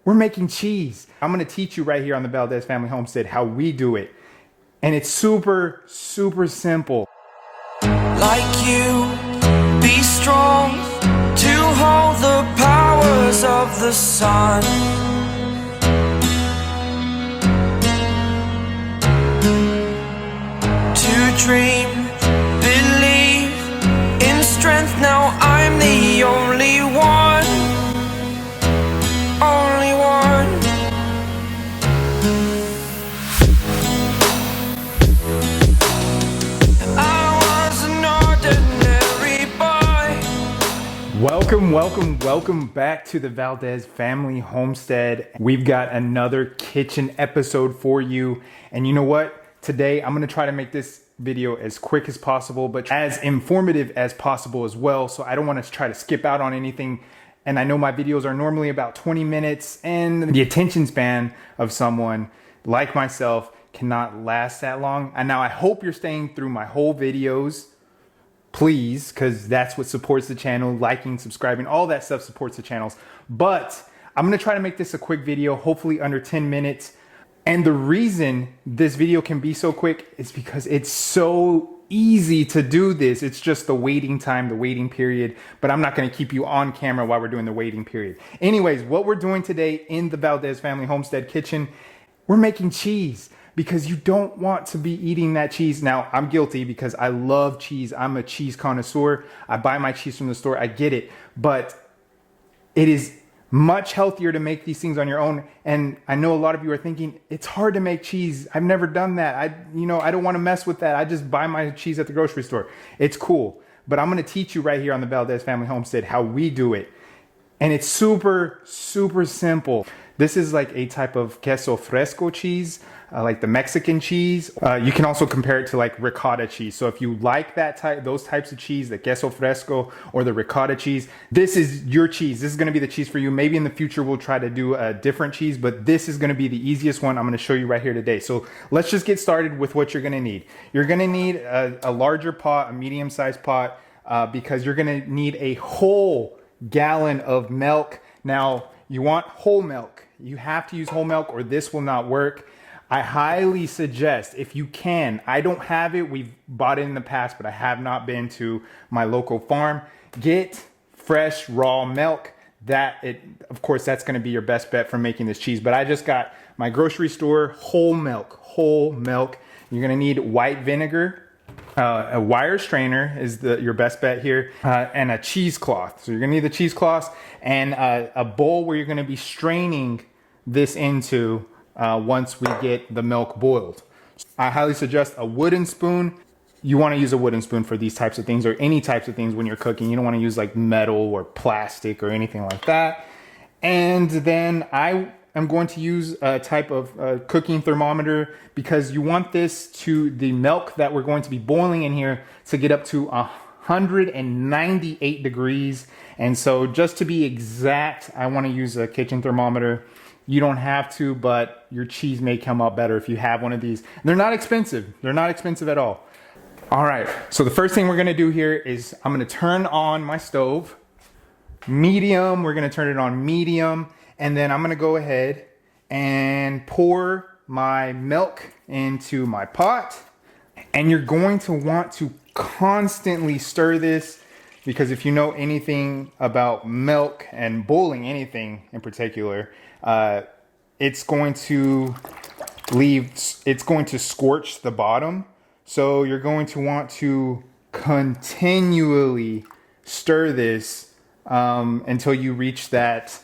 We're making cheese. I'm gonna teach you right here on the Valdez Family Homestead how we do it. And it's super, super simple. Like you, be strong to hold the powers of the sun. To dream, believe in strength. Now I'm the only one, only one. I was an ordinary boy. Welcome back to the Valdez Family Homestead. We've got another kitchen episode for you. And you know what? Today, I'm gonna try to make this video as quick as possible, but as informative as possible as well. So I don't wanna try to skip out on anything. And I know my videos are normally about 20 minutes, and the attention span of someone like myself cannot last that long. And now I hope you're staying through my whole videos, please, because that's what supports the channel. Liking, subscribing, all that stuff supports the channels. But I'm gonna try to make this a quick video, hopefully under 10 minutes. And the reason this video can be so quick is because it's so easy to do this. It's just the waiting time, the waiting period, but I'm not gonna keep you on camera while we're doing the waiting period. Anyways, what we're doing today in the Valdez Family Homestead kitchen, we're making cheese because you don't want to be eating that cheese. Now, I'm guilty because I love cheese. I'm a cheese connoisseur. I buy my cheese from the store, I get it, but it is much healthier to make these things on your own. And I know a lot of you are thinking, it's hard to make cheese. I've never done that. I don't want to mess with that. I just buy my cheese at the grocery store. It's cool. But I'm going to teach you right here on the Valdez Family Homestead how we do it. And it's super, super simple. This is like a type of queso fresco cheese, like the Mexican cheese. You can also compare it to like ricotta cheese. So if you like those types of cheese, the queso fresco or the ricotta cheese, this is your cheese. This is going to be the cheese for you. Maybe in the future we'll try to do a different cheese, but this is going to be the easiest one I'm going to show you right here today. So let's just get started with what you're going to need. You're going to need a larger pot, a medium-sized pot, because you're going to need a whole gallon of milk. Now, you want whole milk. You have to use whole milk or this will not work. I highly suggest, if you can, I don't have it, we've bought it in the past, but I have not been to my local farm. Get fresh raw milk. Of course, that's going to be your best bet for making this cheese, but I just got my grocery store whole milk. You're going to need white vinegar. A wire strainer is your best bet here, and a cheesecloth. So you're gonna need the cheesecloth and a bowl where you're gonna be straining this into once we get the milk boiled. I highly suggest a wooden spoon. You wanna use a wooden spoon for these types of things or any types of things when you're cooking. You don't wanna use like metal or plastic or anything like that. And then I'm going to use a type of cooking thermometer because you want the milk that we're going to be boiling in here to get up to 198 degrees. And so just to be exact, I want to use a kitchen thermometer. You don't have to, but your cheese may come out better if you have one of these. They're not expensive. They're not expensive at all. All right, so the first thing we're gonna do here is I'm gonna turn on my stove. Medium, we're gonna turn it on medium. And then I'm gonna go ahead and pour my milk into my pot. And you're going to want to constantly stir this because if you know anything about milk and boiling anything in particular, it's going to scorch the bottom. So you're going to want to continually stir this until you reach that.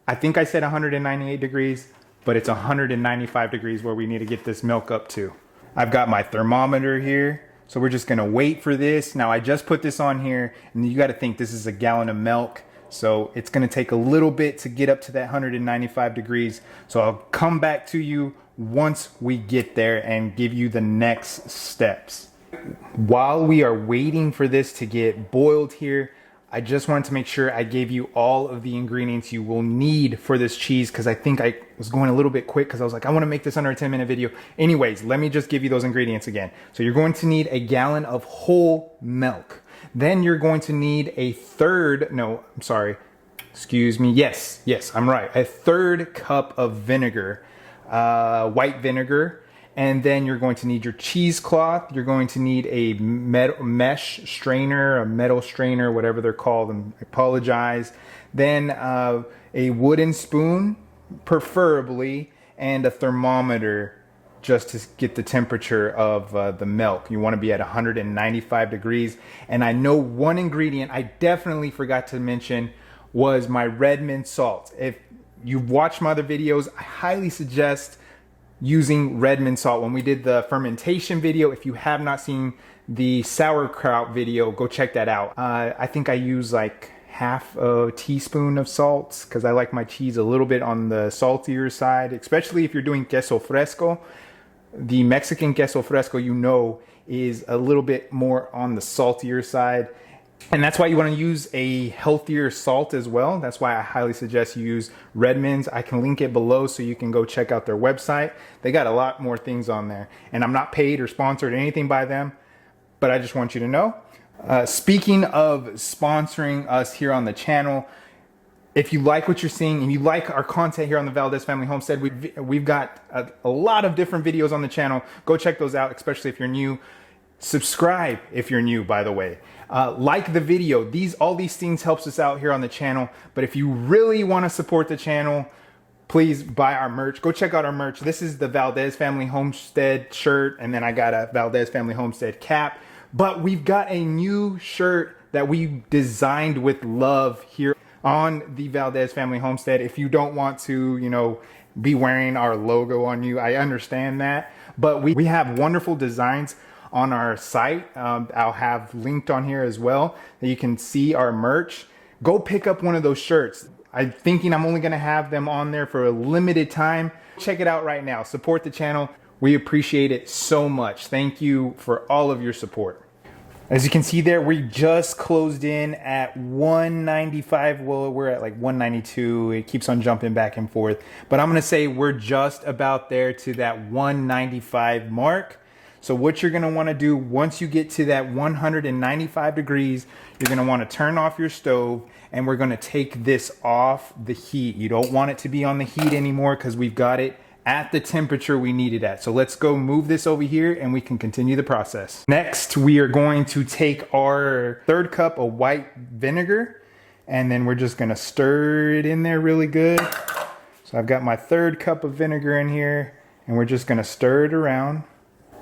I think I said 198 degrees, but it's 195 degrees where we need to get this milk up to. I've got my thermometer here, so we're just gonna wait for this. Now I just put this on here, and you gotta think this is a gallon of milk, so it's gonna take a little bit to get up to that 195 degrees. So I'll come back to you once we get there and give you the next steps. While we are waiting for this to get boiled here, I just wanted to make sure I gave you all of the ingredients you will need for this cheese because I think I was going a little bit quick because I was like, I want to make this under a 10-minute video. Anyways, let me just give you those ingredients again. So you're going to need a gallon of whole milk. Then you're going to need excuse me, yes, I'm right. A third cup of vinegar, white vinegar. And then you're going to need your cheesecloth. You're going to need a mesh strainer, a metal strainer, whatever they're called. I apologize. Then a wooden spoon, preferably, and a thermometer just to get the temperature of the milk. You want to be at 195 degrees. And I know one ingredient I definitely forgot to mention was my Redmond salt. If you've watched my other videos, I highly suggest using Redmond salt. When we did the fermentation video, if you have not seen the sauerkraut video, go check that out. I think I use like half a teaspoon of salt because I like my cheese a little bit on the saltier side, especially if you're doing queso fresco. The Mexican queso fresco, you know, is a little bit more on the saltier side. And that's why you want to use a healthier salt as well. That's why I highly suggest you use Redmond's. I can link it below so you can go check out their website. They got a lot more things on there. And I'm not paid or sponsored or anything by them, but I just want you to know. Speaking of sponsoring us here on the channel, if you like what you're seeing and you like our content here on the Valdez Family Homestead, we've got a lot of different videos on the channel. Go check those out, especially if you're new. Subscribe if you're new, by the way. Like the video. All these things helps us out here on the channel. But if you really want to support the channel, please buy our merch. Go check out our merch. This is the Valdez Family Homestead shirt, and then I got a Valdez Family Homestead cap. But we've got a new shirt that we designed with love here on the Valdez Family Homestead. If you don't want to, you know, be wearing our logo on you, I understand that. But we have wonderful designs on our site. I'll have linked on here as well that you can see our merch. Go pick up one of those shirts. I'm thinking I'm only gonna have them on there for a limited time. Check it out right now. Support the channel. We appreciate it so much. Thank you for all of your support. As you can see there, we just closed in at 195. Well, we're at like 192. It keeps on jumping back and forth. But I'm gonna say we're just about there to that 195 mark. So what you're gonna wanna do once you get to that 195 degrees, you're gonna wanna turn off your stove and we're gonna take this off the heat. You don't want it to be on the heat anymore because we've got it at the temperature we need it at. So let's go move this over here and we can continue the process. Next, we are going to take our third cup of white vinegar and then we're just gonna stir it in there really good. So I've got my third cup of vinegar in here and we're just gonna stir it around.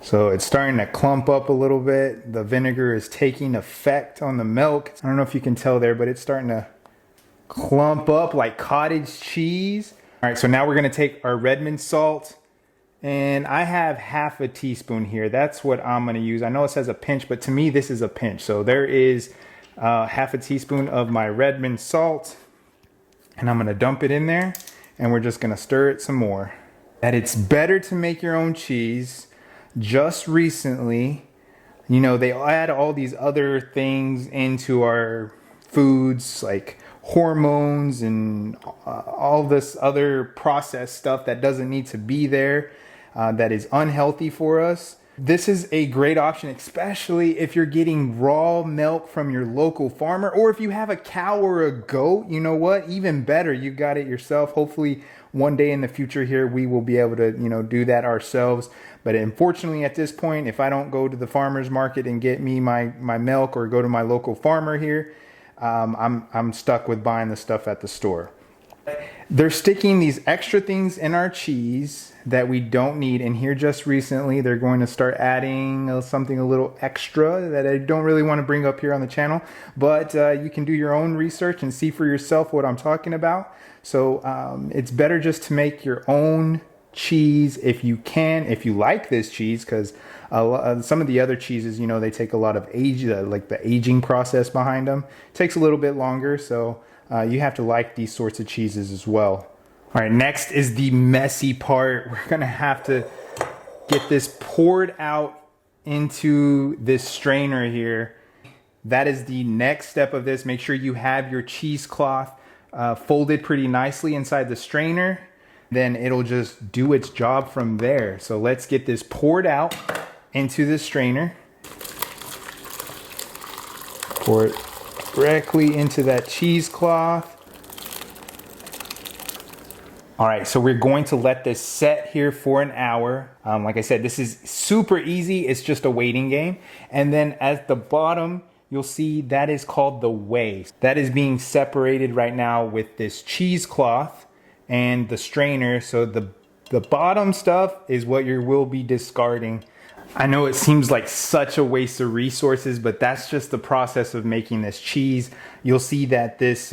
So it's starting to clump up a little bit. The vinegar is taking effect on the milk. I don't know if you can tell there, but it's starting to clump up like cottage cheese. All right, so now we're gonna take our Redmond salt, and I have half a teaspoon here. That's what I'm gonna use. I know it says a pinch, but to me, this is a pinch. So there is half a teaspoon of my Redmond salt, and I'm gonna dump it in there, and we're just gonna stir it some more. That it's better to make your own cheese. Just recently, you know, they add all these other things into our foods like hormones and all this other processed stuff that doesn't need to be there, that is unhealthy for us. This is a great option, especially if you're getting raw milk from your local farmer, or if you have a cow or a goat. You know what? Even better, you got it yourself. Hopefully one day in the future here, we will be able to, you know, do that ourselves. But unfortunately at this point, if I don't go to the farmer's market and get me my milk or go to my local farmer here, I'm stuck with buying the stuff at the store. They're sticking these extra things in our cheese that we don't need. And here just recently, they're going to start adding something a little extra that I don't really want to bring up here on the channel. But you can do your own research and see for yourself what I'm talking about. So it's better just to make your own cheese if you can, if you like this cheese, because some of the other cheeses, you know, they take a lot of age, like the aging process behind them. It takes a little bit longer, so you have to like these sorts of cheeses as well. All right, next is the messy part. We're gonna have to get this poured out into this strainer here. That is the next step of this. Make sure you have your cheesecloth folded pretty nicely inside the strainer. Then it'll just do its job from there. So let's get this poured out into the strainer. Pour it directly into that cheesecloth. All right, so we're going to let this set here for an hour. Like I said, this is super easy. It's just a waiting game. And then at the bottom, you'll see that is called the whey. That is being separated right now with this cheesecloth and the strainer. So the bottom stuff is what you will be discarding. I know it seems like such a waste of resources, but that's just the process of making this cheese. You'll see that this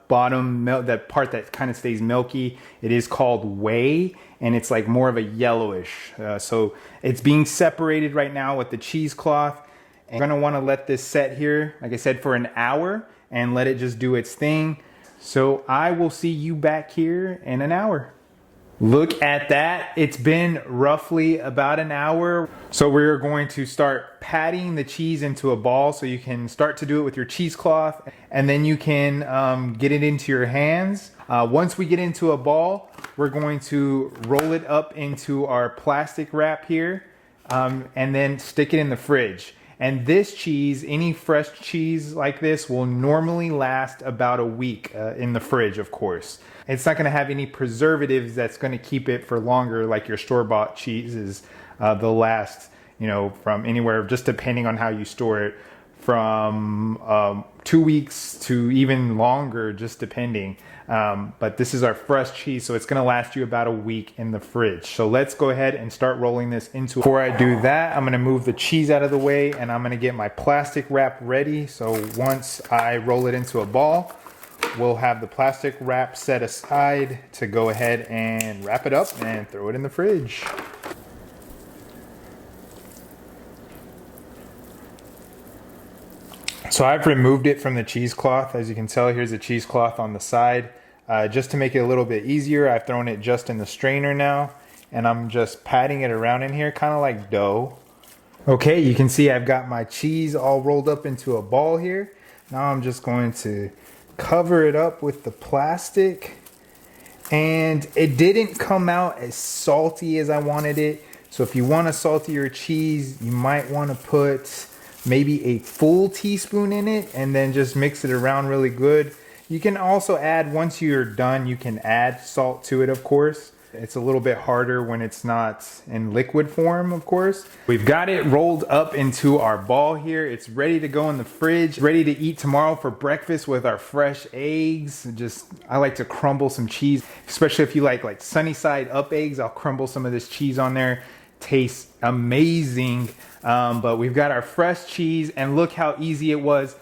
bottom milk, that part that kind of stays milky, it is called whey, and it's like more of a yellowish. So it's being separated right now with the cheesecloth. You're gonna wanna let this set here, like I said, for an hour and let it just do its thing. So I will see you back here in an hour. Look at that. It's been roughly about an hour. So we're going to start patting the cheese into a ball so you can start to do it with your cheesecloth, and then you can get it into your hands. Once we get into a ball, we're going to roll it up into our plastic wrap here and then stick it in the fridge. And this cheese, any fresh cheese like this, will normally last about a week in the fridge, of course. It's not gonna have any preservatives that's gonna keep it for longer like your store-bought cheeses. They'll last, from anywhere, just depending on how you store it, from 2 weeks to even longer, just depending. But this is our fresh cheese, so it's gonna last you about a week in the fridge. So let's go ahead and start rolling this into. Before I do that, I'm gonna move the cheese out of the way and I'm gonna get my plastic wrap ready. So once I roll it into a ball, we'll have the plastic wrap set aside to go ahead and wrap it up and throw it in the fridge. So I've removed it from the cheesecloth. As you can tell, here's the cheesecloth on the side. Just to make it a little bit easier, I've thrown it just in the strainer now, and I'm just patting it around in here, kind of like dough. Okay, you can see I've got my cheese all rolled up into a ball here. Now I'm just going to cover it up with the plastic, and it didn't come out as salty as I wanted it. So if you want a saltier cheese, you might want to put maybe a full teaspoon in it and then just mix it around really good. You can also add, once you're done, you can add salt to it, of course. It's a little bit harder when it's not in liquid form, of course. We've got it rolled up into our ball here. It's ready to go in the fridge, ready to eat tomorrow for breakfast with our fresh eggs. I like to crumble some cheese, especially if you like sunny side up eggs. I'll crumble some of this cheese on there. Tastes amazing. But we've got our fresh cheese, and look how easy it was.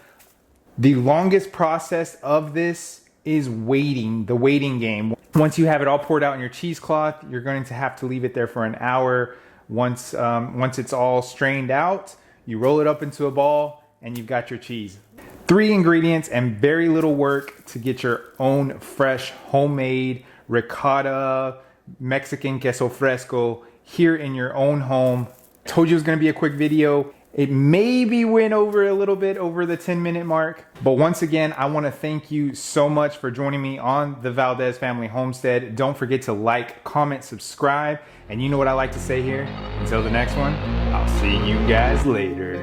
The longest process of this is waiting, the waiting game. Once you have it all poured out in your cheesecloth, you're going to have to leave it there for an hour. Once it's all strained out, you roll it up into a ball and you've got your cheese. 3 ingredients and very little work to get your own fresh, homemade ricotta, Mexican queso fresco here in your own home. Told you it was gonna be a quick video. It maybe went over a little bit over the 10-minute mark, but once again, I wanna thank you so much for joining me on the Valdez Family Homestead. Don't forget to like, comment, subscribe, and you know what I like to say here. Until the next one, I'll see you guys later.